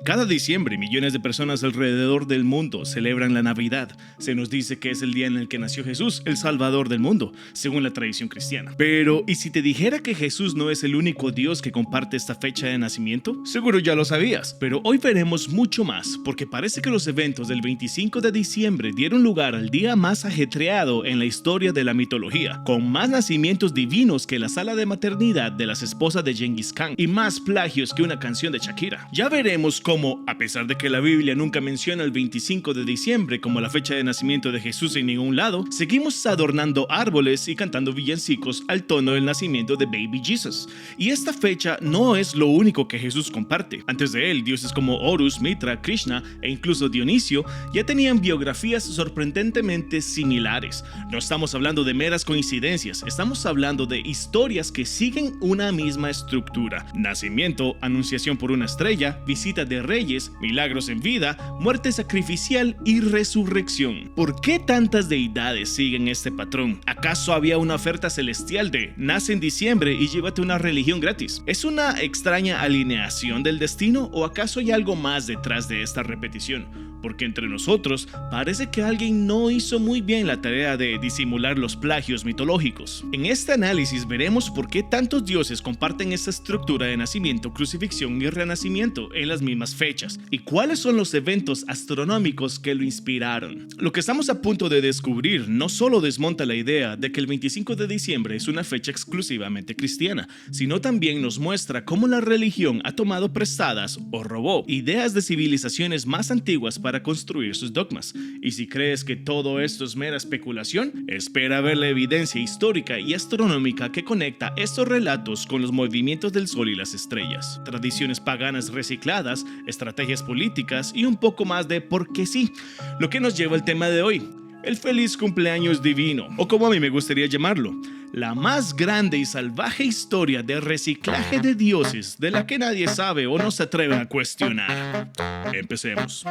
Cada diciembre, millones de personas alrededor del mundo celebran la Navidad. Se nos dice que es el día en el que nació Jesús, el Salvador del mundo, según la tradición cristiana. Pero, ¿y si te dijera que Jesús no es el único Dios que comparte esta fecha de nacimiento? Seguro ya lo sabías, pero hoy veremos mucho más, porque parece que los eventos del 25 de diciembre dieron lugar al día más ajetreado en la historia de la mitología, con más nacimientos divinos que la sala de maternidad de las esposas de Genghis Khan y más plagios que una canción de Shakira. Ya veremos cómo, a pesar de que la Biblia nunca menciona el 25 de diciembre como la fecha de nacimiento de Jesús en ningún lado, seguimos adornando árboles y cantando villancicos al tono del nacimiento de Baby Jesus. Y esta fecha no es lo único que Jesús comparte. Antes de él, dioses como Horus, Mitra, Krishna e incluso Dionisio ya tenían biografías sorprendentemente similares. No estamos hablando de meras coincidencias, estamos hablando de historias que siguen una misma estructura: nacimiento, anunciación por una estrella, visita de reyes, milagros en vida, muerte sacrificial y resurrección. ¿Por qué tantas deidades siguen este patrón? ¿Acaso había una oferta celestial de nace en diciembre y llévate una religión gratis? ¿Es una extraña alineación del destino o acaso hay algo más detrás de esta repetición? Porque entre nosotros parece que alguien no hizo muy bien la tarea de disimular los plagios mitológicos. En este análisis veremos por qué tantos dioses comparten esta estructura de nacimiento, crucifixión y renacimiento en las mismas fechas, y cuáles son los eventos astronómicos que lo inspiraron. Lo que estamos a punto de descubrir no solo desmonta la idea de que el 25 de diciembre es una fecha exclusivamente cristiana, sino también nos muestra cómo la religión ha tomado prestadas o robó ideas de civilizaciones más antiguas para construir sus dogmas. Y si crees que todo esto es mera especulación, espera ver la evidencia histórica y astronómica que conecta estos relatos con los movimientos del sol y las estrellas, tradiciones paganas recicladas, estrategias políticas y un poco más de por qué sí. Lo que nos lleva al tema de hoy: el feliz cumpleaños divino, o como a mí me gustaría llamarlo, la más grande y salvaje historia de reciclaje de dioses de la que nadie sabe o no se atreve a cuestionar. Empecemos.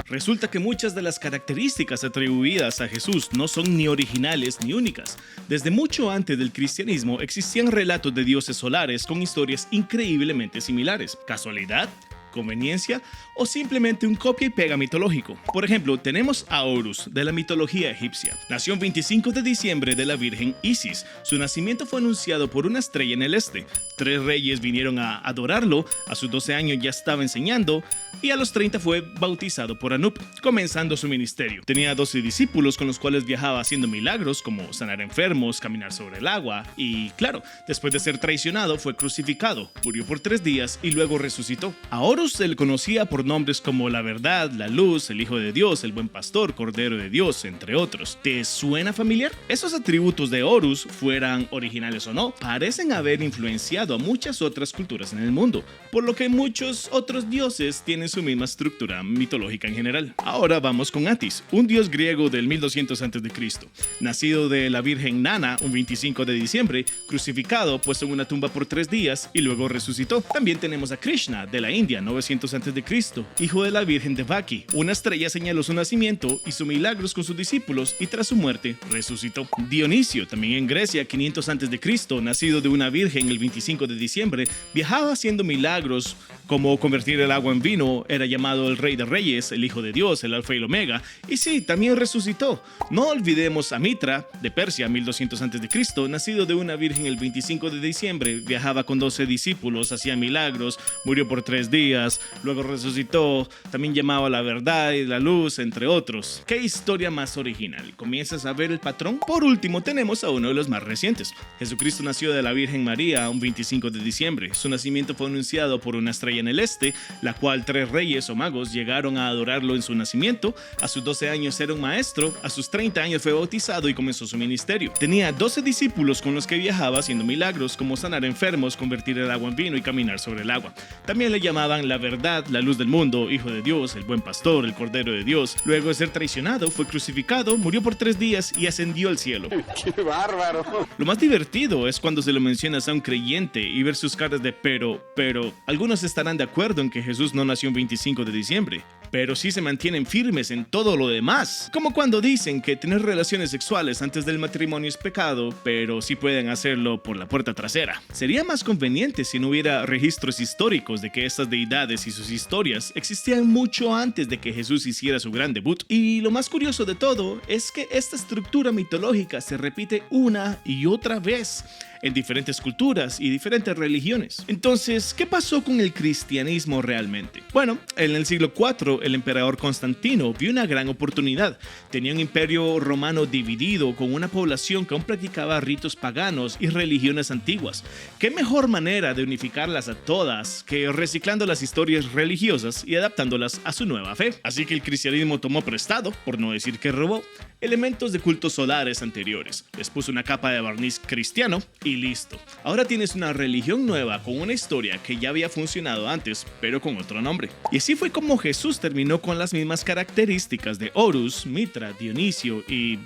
Resulta que muchas de las características atribuidas a Jesús no son ni originales ni únicas. Desde mucho antes del cristianismo existían relatos de dioses solares con historias increíblemente similares. ¿Casualidad? ¿Conveniencia? ¿O simplemente un copia y pega mitológico? Por ejemplo, tenemos a Horus, de la mitología egipcia. Nació el 25 de diciembre de la virgen Isis. Su nacimiento fue anunciado por una estrella en el este. 3 reyes vinieron a adorarlo, a sus 12 años ya estaba enseñando, y a los 30 fue bautizado por Anup, comenzando su ministerio. Tenía 12 discípulos con los cuales viajaba haciendo milagros como sanar enfermos, caminar sobre el agua, y claro, después de ser traicionado fue crucificado, murió por 3 días y luego resucitó. Ahora se le conocía por nombres como la verdad, la luz, el Hijo de Dios, el buen pastor, Cordero de Dios, entre otros. ¿Te suena familiar? Esos atributos de Horus, fueran originales o no, parecen haber influenciado a muchas otras culturas en el mundo, por lo que muchos otros dioses tienen su misma estructura mitológica en general. Ahora vamos con Atis, un dios griego del 1200 a.C., nacido de la virgen Nana un 25 de diciembre, crucificado, puesto en una tumba por 3 días y luego resucitó. También tenemos a Krishna de la India, 900 a.C., hijo de la Virgen Devaki. Una estrella señaló su nacimiento, hizo milagros con sus discípulos y tras su muerte resucitó. Dionisio, también en Grecia, 500 a.C., nacido de una virgen el 25 de diciembre, viajaba haciendo milagros como convertir el agua en vino, era llamado el Rey de Reyes, el Hijo de Dios, el Alfa y el Omega, y sí, también resucitó. No olvidemos a Mitra, de Persia, 1200 a.C., nacido de una virgen el 25 de diciembre, viajaba con 12 discípulos, hacía milagros, murió por 3 días, luego resucitó, también llamaba la verdad y la luz, entre otros. ¿Qué historia más original? ¿Comienzas a ver el patrón? Por último, tenemos a uno de los más recientes. Jesucristo nació de la Virgen María un 25 de diciembre. Su nacimiento fue anunciado por una estrella en el este, la cual 3 reyes o magos llegaron a adorarlo en su nacimiento. A sus 12 años era un maestro, a sus 30 años fue bautizado y comenzó su ministerio. Tenía 12 discípulos con los que viajaba haciendo milagros como sanar enfermos, convertir el agua en vino y caminar sobre el agua. También le llamaban la verdad, la luz del mundo, Hijo de Dios, el buen pastor, el Cordero de Dios. Luego de ser traicionado, fue crucificado, murió por 3 días y ascendió al cielo. ¡Qué bárbaro! Lo más divertido es cuando se lo mencionas a un creyente y ver sus caras de pero, algunos estarán de acuerdo en que Jesús no nació un 25 de diciembre. pero sí se mantienen firmes en todo lo demás. Como cuando dicen que tener relaciones sexuales antes del matrimonio es pecado, pero sí pueden hacerlo por la puerta trasera. Sería más conveniente si no hubiera registros históricos de que estas deidades y sus historias existían mucho antes de que Jesús hiciera su gran debut. Y lo más curioso de todo es que esta estructura mitológica se repite una y otra vez en diferentes culturas y diferentes religiones. Entonces, ¿qué pasó con el cristianismo realmente? Bueno, en el siglo IV, el emperador Constantino vio una gran oportunidad. Tenía un imperio romano dividido con una población que aún practicaba ritos paganos y religiones antiguas. ¿Qué mejor manera de unificarlas a todas que reciclando las historias religiosas y adaptándolas a su nueva fe? Así que el cristianismo tomó prestado, por no decir que robó, elementos de cultos solares anteriores. Les puso una capa de barniz cristiano y listo. Ahora tienes una religión nueva con una historia que ya había funcionado antes, pero con otro nombre. Y así fue como Jesús terminó con las mismas características de Horus, Mitra, Dionisio y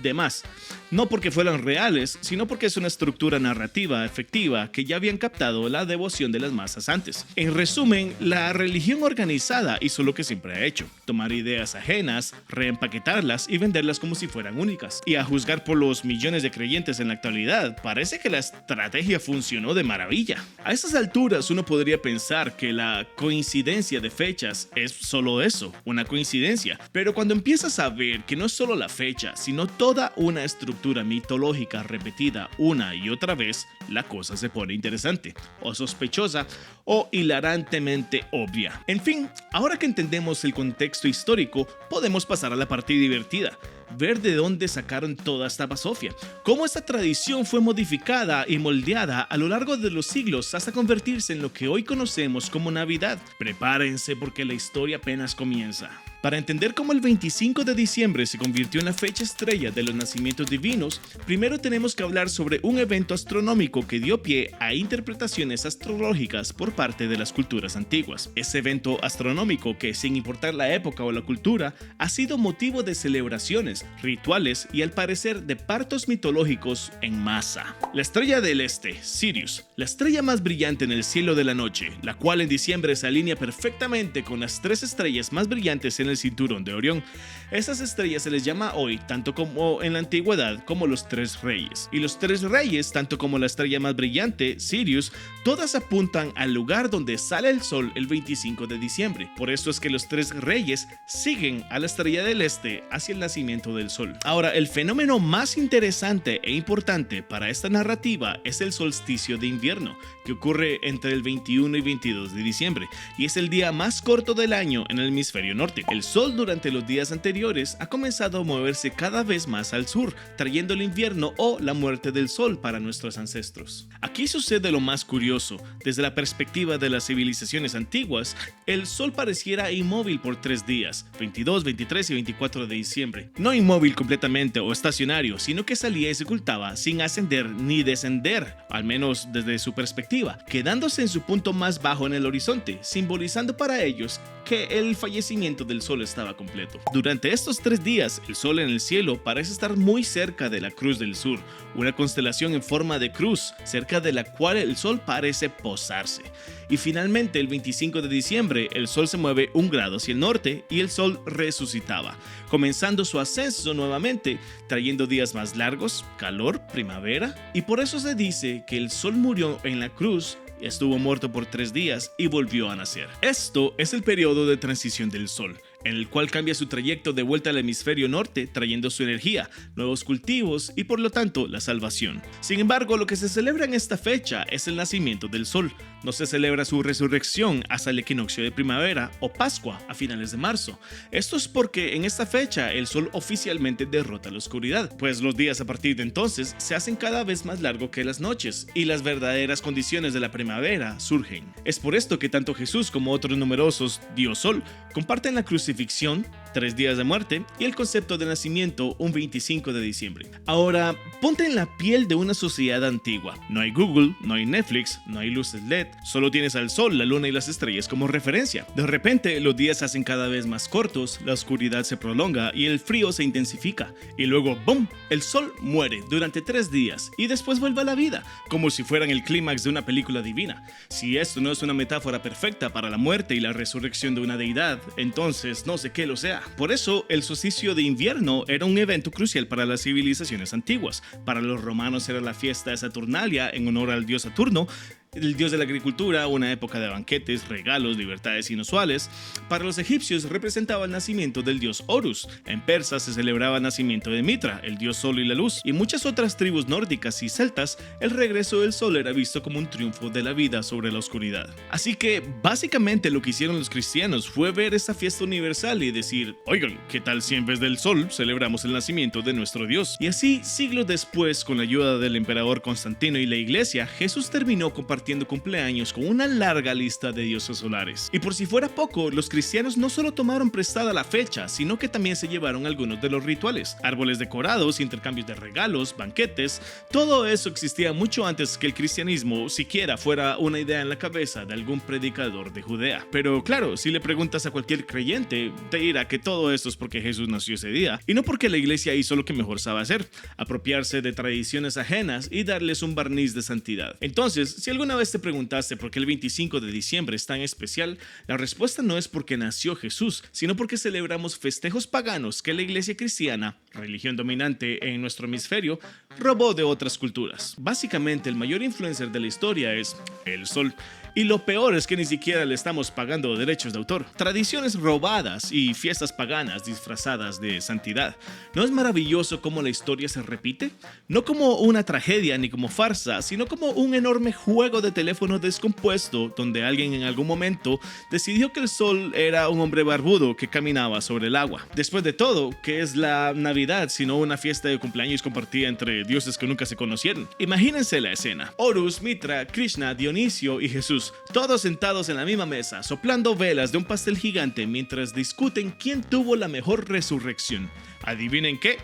demás. No porque fueran reales, sino porque es una estructura narrativa efectiva que ya habían captado la devoción de las masas antes. En resumen, la religión organizada hizo lo que siempre ha hecho: tomar ideas ajenas, reempaquetarlas y venderlas como si fueran únicas. Y a juzgar por los millones de creyentes en la actualidad, parece que la estrategia funcionó de maravilla. A estas alturas uno podría pensar que la coincidencia de fechas es solo eso, una coincidencia. Pero cuando empiezas a ver que no es solo la fecha, sino toda una estructura mitológica repetida una y otra vez, la cosa se pone interesante, o sospechosa, o hilarantemente obvia. En fin, ahora que entendemos el contexto histórico, podemos pasar a la parte divertida: ver de dónde sacaron toda esta basofia, cómo esta tradición fue modificada y moldeada a lo largo de los siglos hasta convertirse en lo que hoy conocemos como Navidad. Prepárense porque la historia apenas comienza. Para entender cómo el 25 de diciembre se convirtió en la fecha estrella de los nacimientos divinos, primero tenemos que hablar sobre un evento astronómico que dio pie a interpretaciones astrológicas por parte de las culturas antiguas. Ese evento astronómico que, sin importar la época o la cultura, ha sido motivo de celebraciones, rituales y al parecer de partos mitológicos en masa. La estrella del este, Sirius, la estrella más brillante en el cielo de la noche, la cual en diciembre se alinea perfectamente con las tres estrellas más brillantes en el cinturón de Orión. Esas estrellas se les llama hoy, tanto como en la antigüedad, como los tres reyes. Y los tres reyes, tanto como la estrella más brillante, Sirius, todas apuntan al lugar donde sale el sol el 25 de diciembre. Por eso es que los tres reyes siguen a la estrella del este hacia el nacimiento del sol. Ahora, el fenómeno más interesante e importante para esta narrativa es el solsticio de invierno, que ocurre entre el 21 y 22 de diciembre, y es el día más corto del año en el hemisferio norte. El sol durante los días anteriores ha comenzado a moverse cada vez más al sur, trayendo el invierno o la muerte del sol para nuestros ancestros. Aquí sucede lo más curioso. Desde la perspectiva de las civilizaciones antiguas, el sol pareciera inmóvil por 3 días, 22, 23 y 24 de diciembre. No inmóvil completamente o estacionario, sino que salía y se ocultaba sin ascender ni descender, al menos desde su perspectiva, quedándose en su punto más bajo en el horizonte, simbolizando para ellos que el fallecimiento del sol estaba completo. Durante estos 3 días, el sol en el cielo parece estar muy cerca de la Cruz del Sur, una constelación en forma de cruz, cerca de la cual el sol parece posarse. Y finalmente, el 25 de diciembre, el sol se mueve 1 grado hacia el norte y el sol resucitaba, comenzando su ascenso nuevamente, trayendo días más largos, calor, primavera, y por eso se dice que el sol murió en la cruz, estuvo muerto por 3 días y volvió a nacer. Esto es el periodo de transición del sol, en el cual cambia su trayecto de vuelta al hemisferio norte, trayendo su energía, nuevos cultivos y por lo tanto la salvación. Sin embargo, lo que se celebra en esta fecha es el nacimiento del sol. No se celebra su resurrección hasta el equinoccio de primavera o Pascua a finales de marzo. Esto es porque en esta fecha el sol oficialmente derrota la oscuridad, pues los días a partir de entonces se hacen cada vez más largos que las noches y las verdaderas condiciones de la primavera surgen. Es por esto que tanto Jesús como otros numerosos Dios Sol comparten la crucifixión, 3 días de muerte y el concepto de nacimiento un 25 de diciembre. Ahora, ponte en la piel de una sociedad antigua. No hay Google, no hay Netflix, no hay luces LED, solo tienes al sol, la luna y las estrellas como referencia. De repente, los días se hacen cada vez más cortos, la oscuridad se prolonga y el frío se intensifica. Y luego, ¡boom!, el sol muere durante 3 días y después vuelve a la vida, como si fueran el clímax de una película divina. Si esto no es una metáfora perfecta para la muerte y la resurrección de una deidad, entonces no sé qué lo sea. Por eso, el solsticio de invierno era un evento crucial para las civilizaciones antiguas. Para los romanos era la fiesta de Saturnalia en honor al dios Saturno, el dios de la agricultura, una época de banquetes, regalos, libertades inusuales. Para los egipcios representaba el nacimiento del dios Horus. En Persa se celebraba el nacimiento de Mitra, el dios sol y la luz. Y muchas otras tribus nórdicas y celtas, el regreso del sol era visto como un triunfo de la vida sobre la oscuridad. Así que, básicamente lo que hicieron los cristianos fue ver esta fiesta universal y decir, oigan, ¿qué tal si en vez del sol celebramos el nacimiento de nuestro dios? Y así, siglos después, con la ayuda del emperador Constantino y la iglesia, Jesús terminó compartiendo cumpleaños con una larga lista de dioses solares. Y por si fuera poco, los cristianos no solo tomaron prestada la fecha, sino que también se llevaron algunos de los rituales. Árboles decorados, intercambios de regalos, banquetes, todo eso existía mucho antes que el cristianismo siquiera fuera una idea en la cabeza de algún predicador de Judea. Pero claro, si le preguntas a cualquier creyente, te dirá que todo esto es porque Jesús nació ese día, y no porque la iglesia hizo lo que mejor sabe hacer, apropiarse de tradiciones ajenas y darles un barniz de santidad. Entonces, si alguna vez te preguntaste por qué el 25 de diciembre es tan especial, la respuesta no es porque nació Jesús, sino porque celebramos festejos paganos que la iglesia cristiana, religión dominante en nuestro hemisferio, robó de otras culturas. Básicamente, el mayor influencer de la historia es el sol. Y lo peor es que ni siquiera le estamos pagando derechos de autor. Tradiciones robadas y fiestas paganas disfrazadas de santidad. ¿No es maravilloso cómo la historia se repite? No como una tragedia ni como farsa, sino como un enorme juego de teléfono descompuesto donde alguien en algún momento decidió que el sol era un hombre barbudo que caminaba sobre el agua. Después de todo, ¿qué es la Navidad sino una fiesta de cumpleaños compartida entre dioses que nunca se conocieron? Imagínense la escena. Horus, Mitra, Krishna, Dionisio y Jesús, todos sentados en la misma mesa, soplando velas de un pastel gigante mientras discuten quién tuvo la mejor resurrección. ¿Adivinen qué?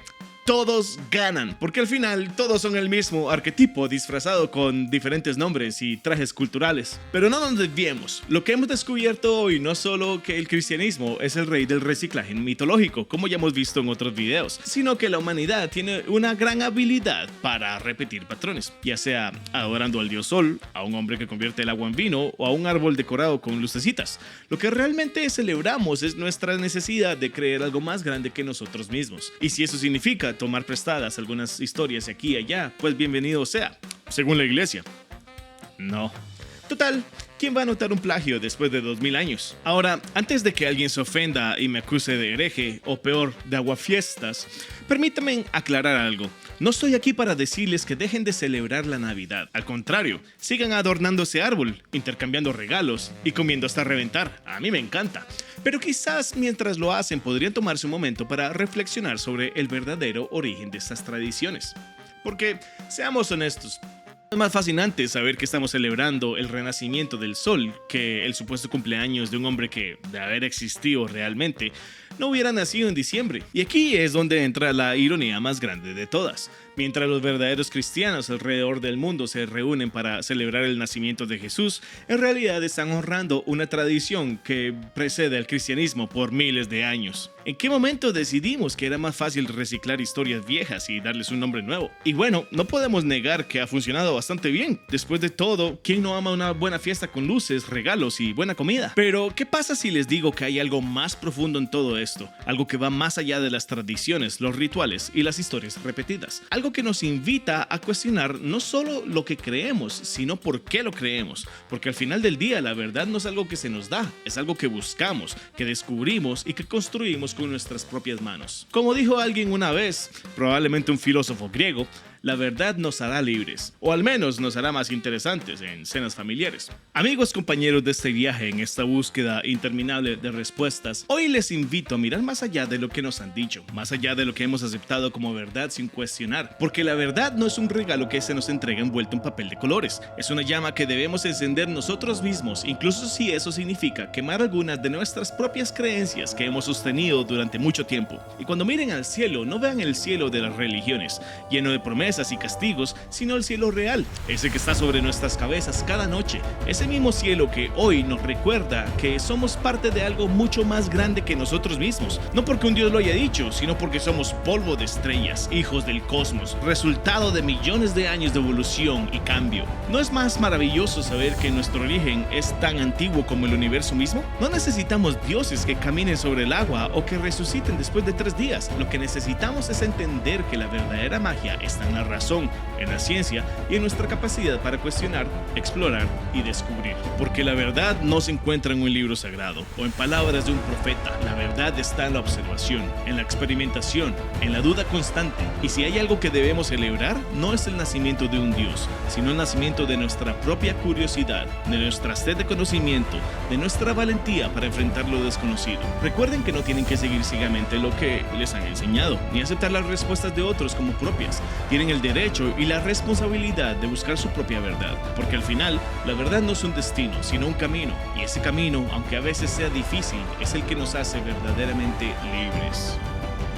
Todos ganan, porque al final todos son el mismo arquetipo disfrazado con diferentes nombres y trajes culturales. Pero no nos desviemos, lo que hemos descubierto hoy no solo que el cristianismo es el rey del reciclaje mitológico, como ya hemos visto en otros videos, sino que la humanidad tiene una gran habilidad para repetir patrones, ya sea adorando al dios sol, a un hombre que convierte el agua en vino o a un árbol decorado con lucecitas. Lo que realmente celebramos es nuestra necesidad de creer algo más grande que nosotros mismos. Y si eso significa tomar prestadas algunas historias de aquí y allá, pues bienvenido sea, según la iglesia. No. Total, ¿quién va a notar un plagio después de 2000 años? Ahora, antes de que alguien se ofenda y me acuse de hereje, o peor, de aguafiestas, permítanme aclarar algo. No estoy aquí para decirles que dejen de celebrar la Navidad. Al contrario, sigan adornando ese árbol, intercambiando regalos y comiendo hasta reventar. A mí me encanta. Pero quizás mientras lo hacen podrían tomarse un momento para reflexionar sobre el verdadero origen de estas tradiciones. Porque, seamos honestos, es más fascinante saber que estamos celebrando el renacimiento del sol que el supuesto cumpleaños de un hombre que, de haber existido realmente, no hubiera nacido en diciembre. Y aquí es donde entra la ironía más grande de todas. Mientras los verdaderos cristianos alrededor del mundo se reúnen para celebrar el nacimiento de Jesús, en realidad están honrando una tradición que precede al cristianismo por miles de años. ¿En qué momento decidimos que era más fácil reciclar historias viejas y darles un nombre nuevo? Y bueno, no podemos negar que ha funcionado bastante bien. Después de todo, ¿quién no ama una buena fiesta con luces, regalos y buena comida? Pero, ¿qué pasa si les digo que hay algo más profundo en todo esto? Algo que va más allá de las tradiciones, los rituales y las historias repetidas. Algo que nos invita a cuestionar no solo lo que creemos, sino por qué lo creemos. Porque al final del día, la verdad no es algo que se nos da, es algo que buscamos, que descubrimos y que construimos con nuestras propias manos. Como dijo alguien una vez, probablemente un filósofo griego, la verdad nos hará libres, o al menos nos hará más interesantes en cenas familiares. Amigos, compañeros de este viaje en esta búsqueda interminable de respuestas, hoy les invito a mirar más allá de lo que nos han dicho, más allá de lo que hemos aceptado como verdad sin cuestionar, porque la verdad no es un regalo que se nos entrega envuelto en papel de colores, es una llama que debemos encender nosotros mismos, incluso si eso significa quemar algunas de nuestras propias creencias que hemos sostenido durante mucho tiempo. Y cuando miren al cielo, no vean el cielo de las religiones, lleno de promesas y castigos, sino el cielo real, ese que está sobre nuestras cabezas cada noche, ese mismo cielo que hoy nos recuerda que somos parte de algo mucho más grande que nosotros mismos, no porque un Dios lo haya dicho, sino porque somos polvo de estrellas, hijos del cosmos, resultado de millones de años de evolución y cambio. ¿No es más maravilloso saber que nuestro origen es tan antiguo como el universo mismo? No necesitamos dioses que caminen sobre el agua o que resuciten después de 3 días. Lo que necesitamos es entender que la verdadera magia está en la razón, en la ciencia y en nuestra capacidad para cuestionar, explorar y descubrir. Porque la verdad no se encuentra en un libro sagrado o en palabras de un profeta. La verdad está en la observación, en la experimentación, en la duda constante. Y si hay algo que debemos celebrar, no es el nacimiento de un Dios, sino el nacimiento de nuestra propia curiosidad, de nuestra sed de conocimiento, de nuestra valentía para enfrentar lo desconocido. Recuerden que no tienen que seguir ciegamente lo que les han enseñado, ni aceptar las respuestas de otros como propias. Tienen el derecho y la responsabilidad de buscar su propia verdad, porque al final, la verdad no es un destino, sino un camino, y ese camino, aunque a veces sea difícil, es el que nos hace verdaderamente libres.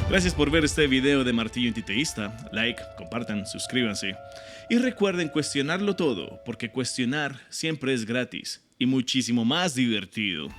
Gracias por ver este video de Martillo Antiteísta. Like, compartan, suscríbanse. Y recuerden cuestionarlo todo, porque cuestionar siempre es gratis y muchísimo más divertido.